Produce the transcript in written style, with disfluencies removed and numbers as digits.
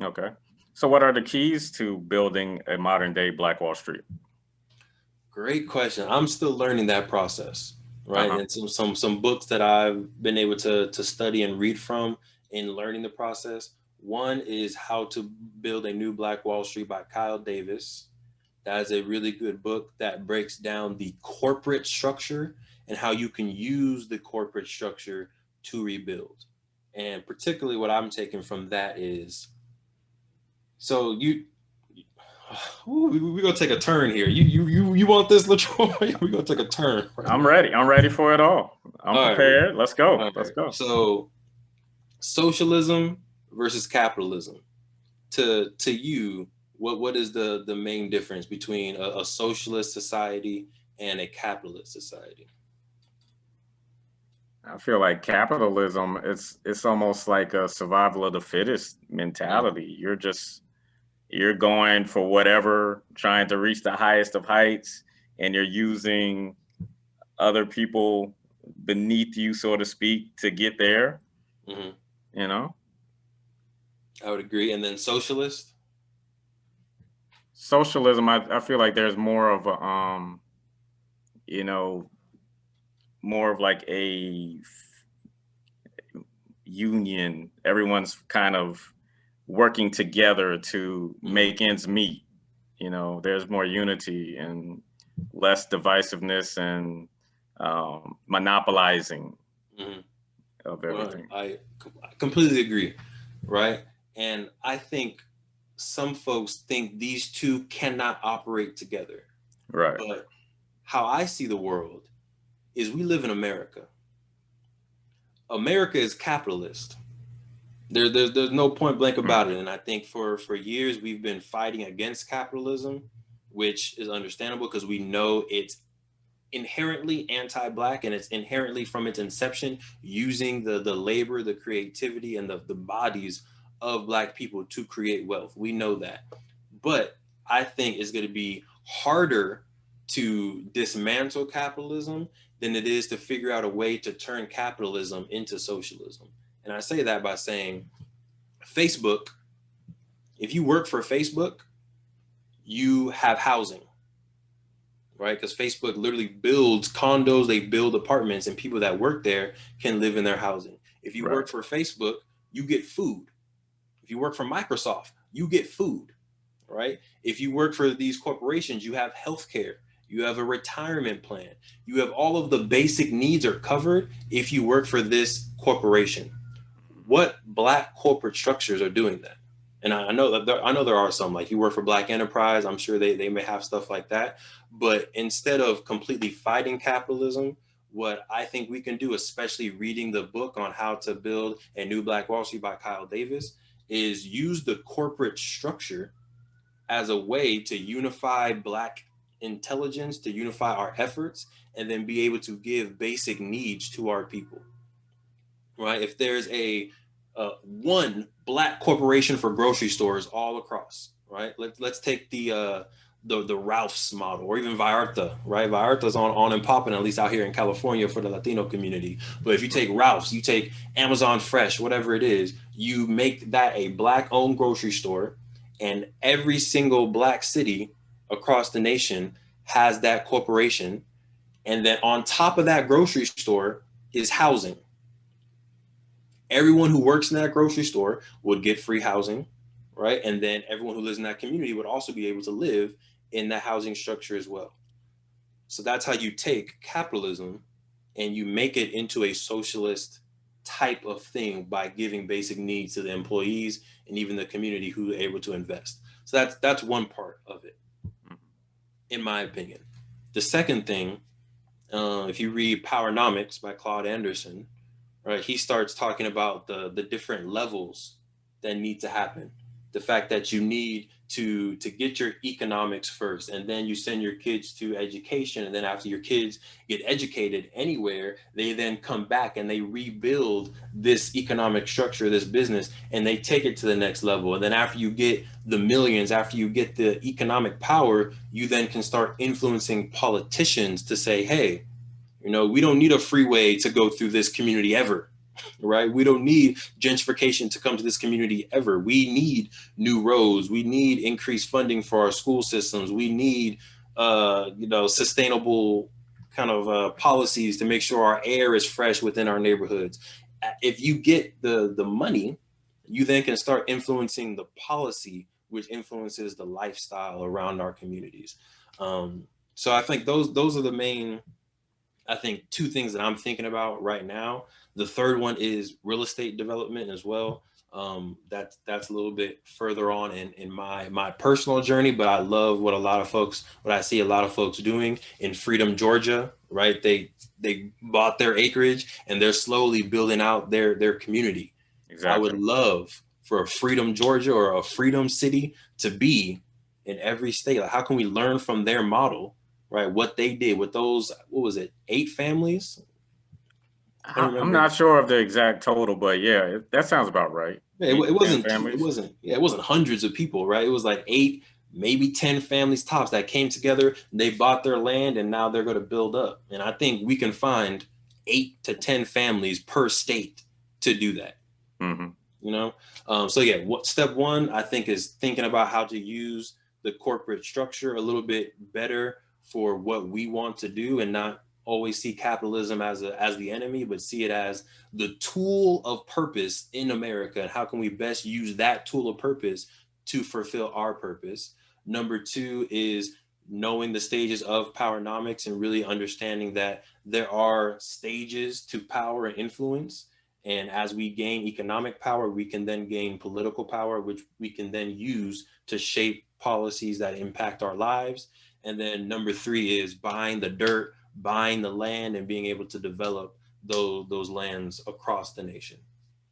Okay. So what are the keys to building a modern day Black Wall Street? Great question. I'm still learning that process, right? Uh-huh. And some books that I've been able to study and read from in learning the process. One is How to Build a New Black Wall Street by Kyle Davis. That is a really good book that breaks down the corporate structure and how you can use the corporate structure to rebuild. And particularly what I'm taking from that is, so you we're gonna take a turn here. You want this, Latroy? We're gonna take a turn right I'm now. ready. I'm ready for it all. I'm All right, prepared. Let's go. all Let's right. go. So socialism versus capitalism. To you, what is the main difference between a socialist society and a capitalist society? I feel like capitalism, it's almost like a survival of the fittest Mm, mentality. You're going for whatever, trying to reach the highest of heights, and you're using other people beneath you, so to speak, to get there, hmm you know? I would agree. And then socialist. Socialism, I feel like there's more of a you know, more of like a union. Everyone's kind of working together to hmm make ends meet. There's more unity and less divisiveness and monopolizing hmm of Well, everything. I completely agree, right? And I think some folks think these two cannot operate together. Right. But how I see the world is we live in America. America is capitalist. There's no point blank Hmm. about it. And I think for years we've been fighting against capitalism, which is understandable because we know it's inherently anti-black and it's inherently from its inception using the labor, the creativity, and the bodies of black people to create wealth. We know that. But I think it's going to be harder to dismantle capitalism than it is to figure out a way to turn capitalism into socialism. And I say that by saying Facebook, if you work for Facebook, you have housing, right? Because Facebook literally builds condos, they build apartments, and people that work there can live in their housing. If you Right. work for Facebook, you get food. If you work for Microsoft, you get food, right? If you work for these corporations, you have healthcare, you have a retirement plan, you have all of the basic needs are covered if you work for this corporation. What black corporate structures are doing that? And I know I know there are some, like you work for Black Enterprise. I'm sure they may have stuff like that. But instead of completely fighting capitalism, what I think we can do, especially reading the book on How to Build a New Black Wall Street by Kyle Davis, is use the corporate structure as a way to unify black intelligence, to unify our efforts, and then be able to give basic needs to our people, right? If there's a one black corporation for grocery stores all across, right? Let's take the Ralph's model, or even Vallarta, right? Vallarta's on and popping, at least out here in California for the Latino community. But if you take Ralph's, you take Amazon Fresh, whatever it is, you make that a black owned grocery store, and every single black city across the nation has that corporation. And then on top of that grocery store is housing. Everyone who works in that grocery store would get free housing, right? And then everyone who lives in that community would also be able to live in that housing structure as well. So that's how you take capitalism and you make it into a socialist type of thing by giving basic needs to the employees and even the community who are able to invest. So that's one part of it, in my opinion. The second thing, if you read Powernomics by Claude Anderson, right, he starts talking about the different levels that need to happen. The fact that you need to get your economics first, and then you send your kids to education, and then after your kids get educated anywhere, they then come back and they rebuild this economic structure, this business, and they take it to the next level. And then after you get the millions, after you get the economic power, you then can start influencing politicians to say, hey, we don't need a freeway to go through this community ever. right? We don't need gentrification to come to this community ever. We need new roads. We need increased funding for our school systems. We need, sustainable kind of policies to make sure our air is fresh within our neighborhoods. If you get the money, you then can start influencing the policy, which influences the lifestyle around our communities. So I think those are the main, I think, two things that I'm thinking about right now. The third one is real estate development as well. That's a little bit further on in my personal journey, but I love what I see a lot of folks doing in Freedom, Georgia, right? They bought their acreage and they're slowly building out their community. Exactly. I would love for a Freedom, Georgia, or a Freedom City to be in every state. Like, how can we learn from their model, right? What they did with those, what was it, 8 families? I'm not sure of the exact total, but yeah, that sounds about right. Yeah, it wasn't hundreds of people, right? It was like 8, maybe 10 families tops that came together. They bought their land and now they're going to build up. And I think we can find 8 to 10 families per state to do that. Mm-hmm. So yeah, step one, I think, is thinking about how to use the corporate structure a little bit better for what we want to do, and not always see capitalism as the enemy, but see it as the tool of purpose in America. And how can we best use that tool of purpose to fulfill our purpose? Number 2 is knowing the stages of powernomics and really understanding that there are stages to power and influence. And as we gain economic power, we can then gain political power, which we can then use to shape policies that impact our lives. And then number 3 is buying the dirt, buying the land, and being able to develop those lands across the nation.